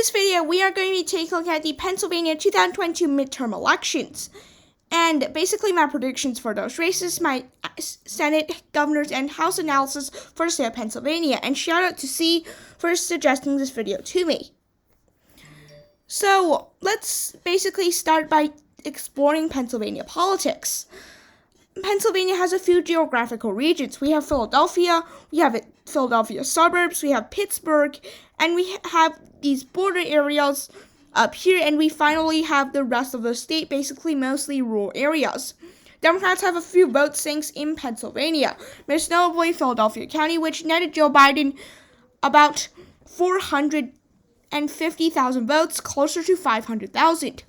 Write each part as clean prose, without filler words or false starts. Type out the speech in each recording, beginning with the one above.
this video, we are going to be taking a look at the Pennsylvania 2022 midterm elections. And basically my predictions for those races, my Senate, governors, and House analysis for the state of Pennsylvania. And shout out to C for suggesting this video to me. So let's basically start by exploring Pennsylvania politics. Pennsylvania has a few geographical regions. We have Philadelphia, we have Philadelphia suburbs, we have Pittsburgh, and we have these border areas up here, and we finally have the rest of the state, basically mostly rural areas. Democrats have a few vote sinks in Pennsylvania, most notably Philadelphia County, which netted Joe Biden about 450,000 votes, closer to 500,000.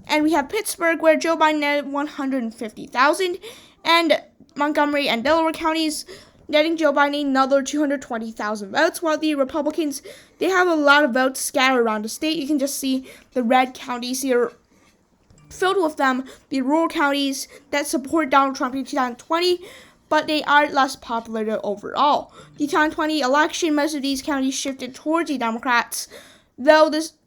And we have Pittsburgh, where Joe Biden netted 150,000, and Montgomery and Delaware counties netting Joe Biden another 220,000 votes, while the Republicans, they have a lot of votes scattered around the state. You can just see the red counties here filled with them, the rural counties that support Donald Trump in 2020, but they are less popular overall. The 2020 election, most of these counties shifted towards the Democrats,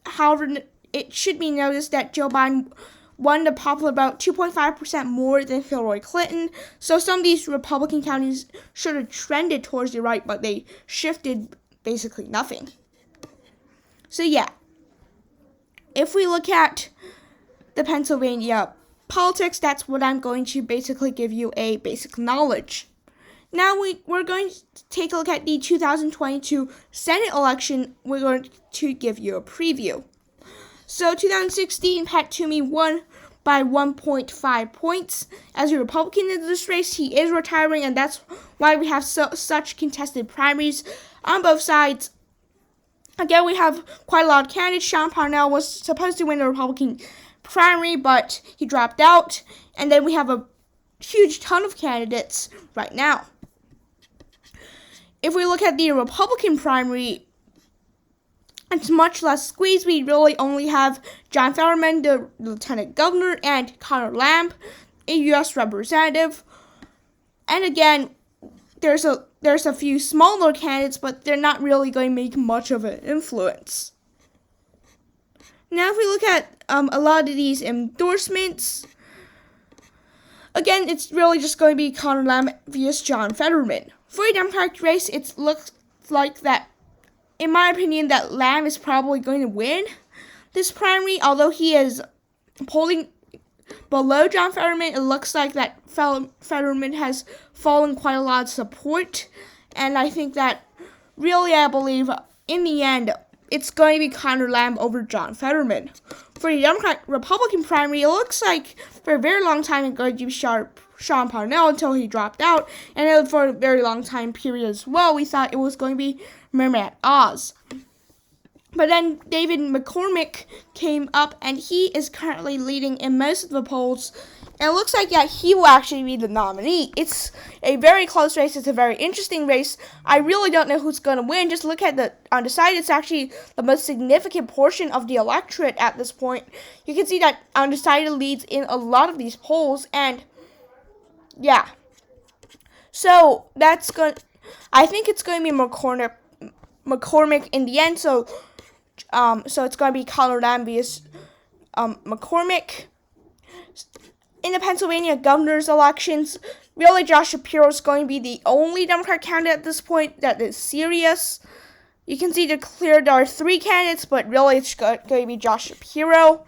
however, it should be noticed that Joe Biden won the popular vote 2.5% more than Hillary Clinton. So some of these Republican counties should have trended towards the right, but they shifted basically nothing. So yeah, if we look at the Pennsylvania politics, that's what I'm going to basically give you a basic knowledge. Now we're going to take a look at the 2022 Senate election. We're going to give you a preview. So 2016, Pat Toomey won by 1.5 points. As a Republican in this race, he is retiring, and that's why we have such contested primaries on both sides. Again, we have quite a lot of candidates. Sean Parnell was supposed to win the Republican primary, but he dropped out. And then we have a huge ton of candidates right now. If we look at the Republican primary, it's much less squeezed. We really only have John Fetterman, the lieutenant governor, and Conor, a U.S. representative. And again, there's a few smaller candidates, but they're not really going to make much of an influence. Now, if we look at a lot of these endorsements, again, it's really just going to be Conor Lamb vs. John Fetterman. For a Democratic race, it looks like that, in my opinion, that Lamb is probably going to win this primary. Although he is polling below John Fetterman, it looks like that Fetterman has fallen quite a lot of support. And I think that, really, I believe, in the end, it's going to be Conor Lamb over John Fetterman. For the Democrat-Republican primary, it looks like for a very long time it's going to be Sean Parnell until he dropped out. And then for a very long time period as well, we thought it was going to be Merrimack Oz. But then David McCormick came up, and he is currently leading in most of the polls. And it looks like he will actually be the nominee. It's a very close race. It's a very interesting race. I really don't know who's going to win. Just look at the undecided. It's actually the most significant portion of the electorate at this point. You can see that undecided leads in a lot of these polls. And yeah. So that's going. I think it's going to be McCormick in the end. So it's going to be Conor Lamb vs. McCormick. In the Pennsylvania governor's elections, really Josh Shapiro is going to be the only Democrat candidate at this point that is serious. You can see there are 3 candidates, but really it's going to be Josh Shapiro.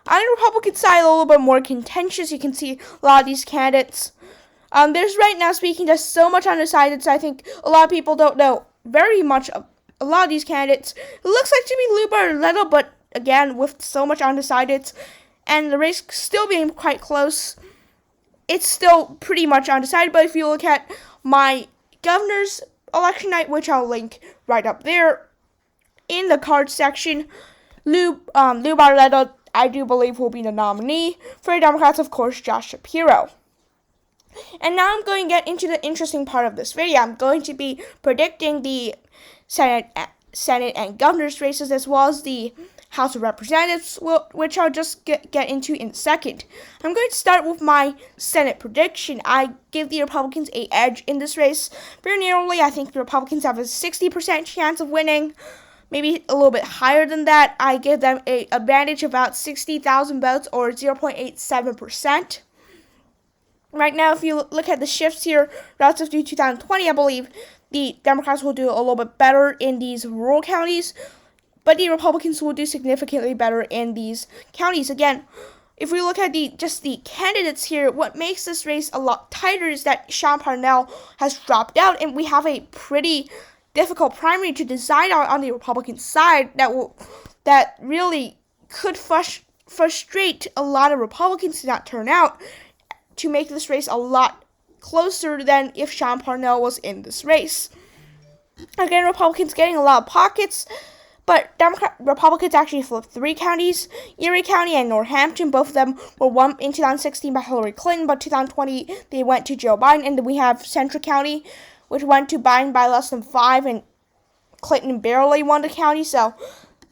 On the Republican side, a little bit more contentious. You can see a lot of these candidates. There's right now, speaking, there's so much undecided, so I think a lot of people don't know very much of a lot of these candidates. It looks like to be Lou Barletta, but again, with so much undecided, and the race still being quite close, it's still pretty much undecided. But if you look at my governor's election night, which I'll link right up there in the cards section, Lou Barletta, I do believe, will be the nominee. For the Democrats, of course, Josh Shapiro. And now I'm going to get into the interesting part of this video. I'm going to be predicting the Senate and governor's races, as well as the House of Representatives, which I'll just get into in a second. I'm going to start with my Senate prediction. I give the Republicans an edge in this race very narrowly. I think the Republicans have a 60% chance of winning. maybe a little bit higher than that. I give them an advantage of about 60,000 votes, or 0.87%. Right now, if you look at the shifts here relative to 2020, I believe the Democrats will do a little bit better in these rural counties, but the Republicans will do significantly better in these counties. Again, if we look at just the candidates here, what makes this race a lot tighter is that Sean Parnell has dropped out, and we have a pretty difficult primary to decide on the Republican side that really could frustrate a lot of Republicans to not turn out, to make this race a lot closer than if Sean Parnell was in this race. Again, Republicans getting a lot of pockets, but Republicans actually flipped 3 counties, Erie County and Northampton. Both of them were won in 2016 by Hillary Clinton, but 2020 they went to Joe Biden. And then we have Central County, which went to Biden by less than 5, and Clinton barely won the county. So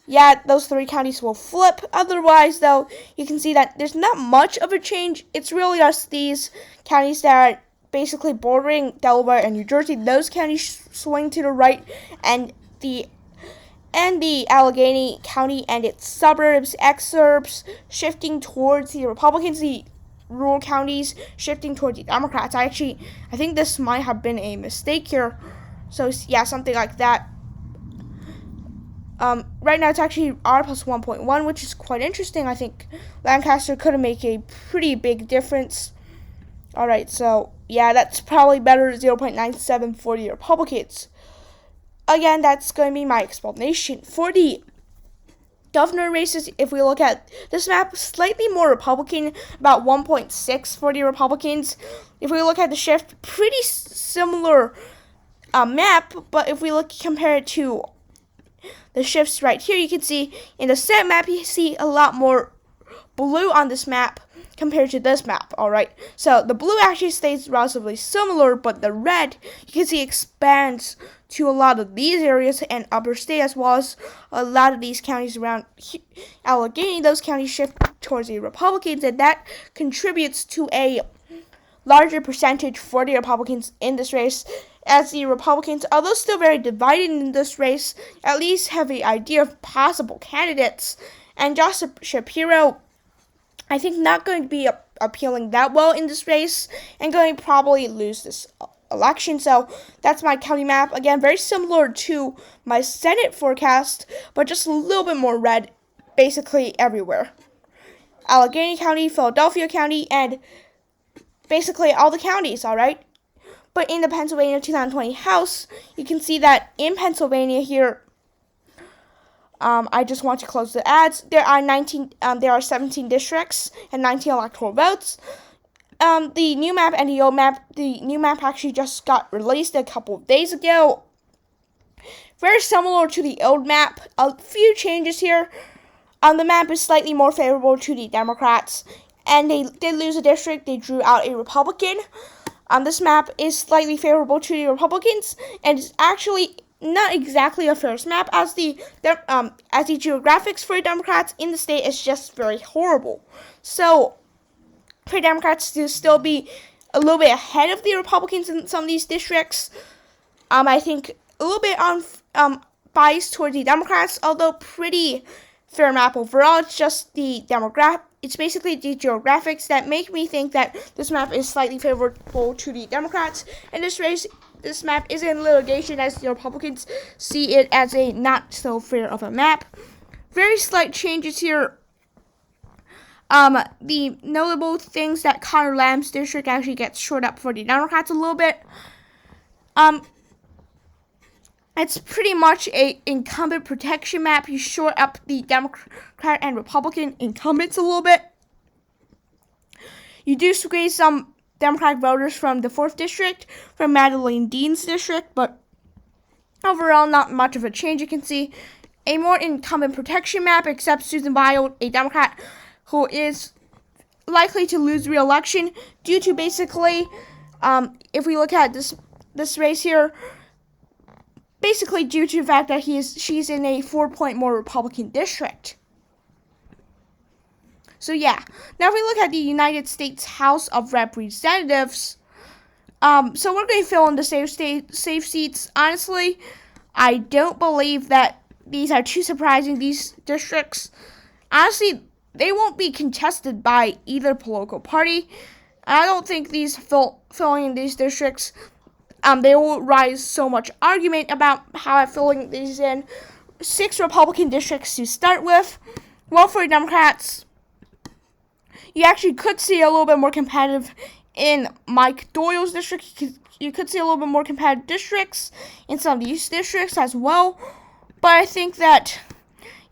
yeah, those 3 counties will flip. Otherwise, though, you can see that there's not much of a change. It's really just these counties that are basically bordering Delaware and New Jersey. Those counties swing to the right, and the Allegheny County and its suburbs, exurbs, shifting towards the Republicans. The rural counties shifting towards the Democrats. I think this might have been a mistake here. So yeah, something like that. Right now it's actually R plus 1.1, which is quite interesting. I think Lancaster could make a pretty big difference. Alright, so yeah, that's probably better 0.97 for the Republicans. Again, that's going to be my explanation. For the governor races, if we look at this map, slightly more Republican, about 1.6 for the Republicans. If we look at the shift, pretty similar map, but if we compare it to the shifts right here, you can see in the Senate map, you see a lot more blue on this map compared to this map. Alright, so the blue actually stays relatively similar, but the red, you can see, expands to a lot of these areas and upper state, as well as a lot of these counties around Allegheny. Those counties shift towards the Republicans, and that contributes to a larger percentage for the Republicans in this race, as the Republicans, although still very divided in this race, at least have an idea of possible candidates. And Josh Shapiro, I think, not going to be appealing that well in this race, and going to probably lose this election. So that's my county map. Again, very similar to my Senate forecast, but just a little bit more red basically everywhere. Allegheny County, Philadelphia County, and basically all the counties, alright? But in the Pennsylvania 2020 House, you can see that in Pennsylvania here, I just want to close the ads. There are 17 districts and 19 electoral votes. The new map and the old map, the new map actually just got released a couple of days ago. Very similar to the old map. A few changes here. The map is slightly more favorable to the Democrats, and they did lose a district. They drew out a Republican. This map is slightly favorable to the Republicans, and it's actually not exactly a fair map, as the geographics for Democrats in the state is just very horrible. So for Democrats to still be a little bit ahead of the Republicans in some of these districts, I think a little bit biased toward the Democrats, although pretty fair map overall. It's just the it's basically the geographics that make me think that this map is slightly favorable to the Democrats. In this race, this map is in litigation, as the Republicans see it as a not so fair of a map. Very slight changes here. The notable things that Conor Lamb's district actually gets short up for the Democrats a little bit. It's pretty much a incumbent protection map. You short up the Democrat and Republican incumbents a little bit. You do squeeze some Democratic voters from the 4th district, from Madeleine Dean's district, but overall not much of a change. You can see a more incumbent protection map, except Susan Biles, a Democrat, who is likely to lose re-election due to basically, if we look at this race here, basically due to the fact that she's in a 4-point more Republican district. So yeah, now if we look at the United States House of Representatives, so we're going to fill in the safe seats. Honestly, I don't believe that these are too surprising, these districts. Honestly, they won't be contested by either political party. I don't think these filling in these districts, they will rise so much argument about how I'm filling these in. 6 Republican districts to start with. Well, for Democrats, you actually could see a little bit more competitive in Mike Doyle's district. You could see a little bit more competitive districts in some of these districts as well. But I think that,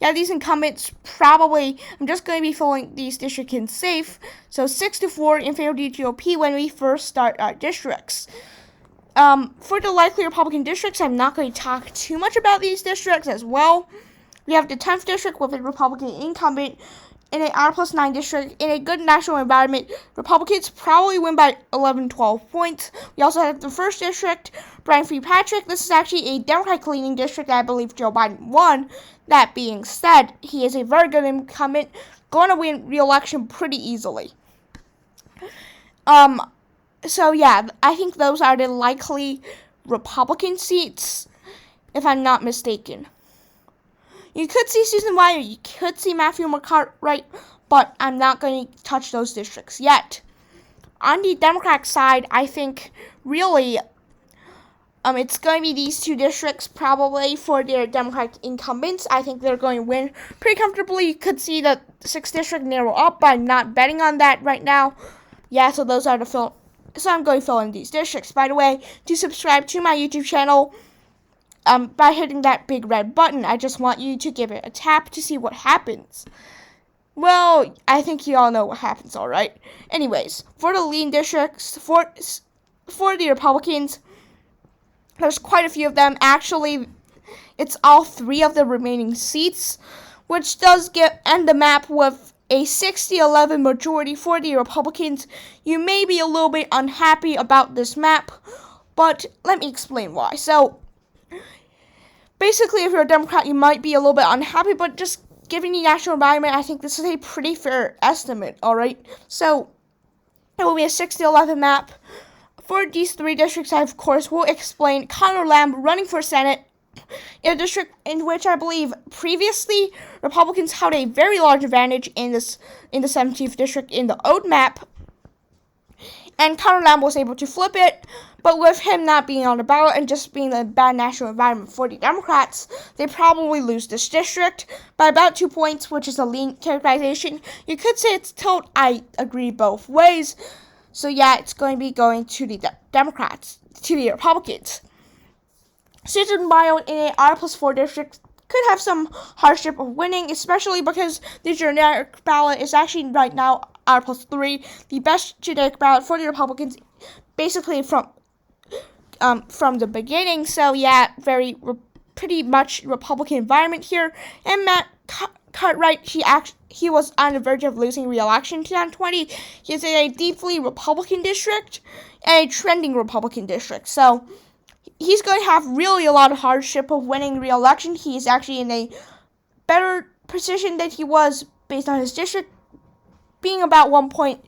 yeah, these incumbents probably, I'm just going to be filling these districts in safe. So 6-4 in favor of the GOP when we first start our districts. For the likely Republican districts, I'm not going to talk too much about these districts as well. We have the 10th district with a Republican incumbent in an R+9 district. In a good national environment, Republicans probably win by 11-12 points. We also have the 1st district, Brian Fitzpatrick. This is actually a Democrat-leaning district that I believe Joe Biden won. That being said, he is a very good incumbent, going to win re-election pretty easily. So yeah, I think those are the likely Republican seats, if I'm not mistaken. You could see Susan White, you could see Matthew McCarthy, but I'm not going to touch those districts yet. On the Democratic side, I think really it's going to be these 2 districts probably for their Democratic incumbents. I think they're going to win pretty comfortably. You could see the 6th district narrow up, but I'm not betting on that right now. Yeah, so those are the So I'm going to fill in these districts. By the way, to subscribe to my YouTube channel, by hitting that big red button, I just want you to give it a tap to see what happens. Well, I think you all know what happens, alright? Anyways, for the lean districts, for the Republicans, there's quite a few of them. Actually, it's all 3 of the remaining seats, which does end the map with a 60-11 majority for the Republicans. You may be a little bit unhappy about this map, but let me explain why. So, basically, if you're a Democrat, you might be a little bit unhappy, but just given the national environment, I think this is a pretty fair estimate, alright? So, it will be a 60-11 map. For these 3 districts, I, of course, will explain Conor Lamb running for Senate in a district in which I believe previously Republicans held a very large advantage in the 17th district in the old map. And Conor Lamb was able to flip it, but with him not being on the ballot and just being a bad national environment for the Democrats, they probably lose this district by about 2 points, which is a lean characterization. You could say it's tilt. I agree both ways. So yeah, it's going to be going to the Democrats, to the Republicans. Susan White in a R+4 district could have some hardship of winning, especially because the generic ballot is actually right now R+3, the best generic ballot for the Republicans, basically from the beginning. So yeah, pretty much Republican environment here. And Matt Cartwright, he was on the verge of losing re-election in 2020. He's in a deeply Republican district and a trending Republican district. So he's going to have really a lot of hardship of winning re-election. He's actually in a better position than he was based on his district being about 1 point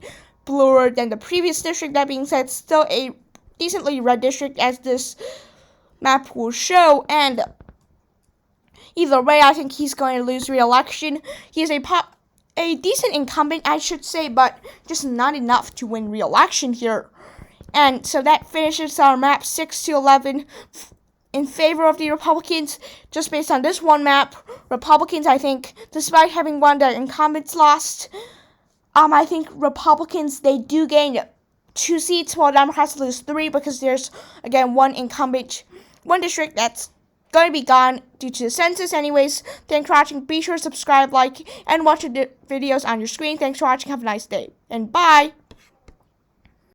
bluer than the previous district. That being said, still a decently red district, as this map will show. And either way, I think he's going to lose re-election. He is a decent incumbent, I should say, but just not enough to win re-election here. And so that finishes our map 6-11 in favor of the Republicans. Just based on this one map, Republicans, I think, despite having won, their incumbents lost. I think Republicans, they do gain 2 seats, while Democrats lose 3, because there's, again, one district that's going to be gone due to the census. Anyways, thanks for watching. Be sure to subscribe, like, and watch the videos on your screen. Thanks for watching. Have a nice day, and bye.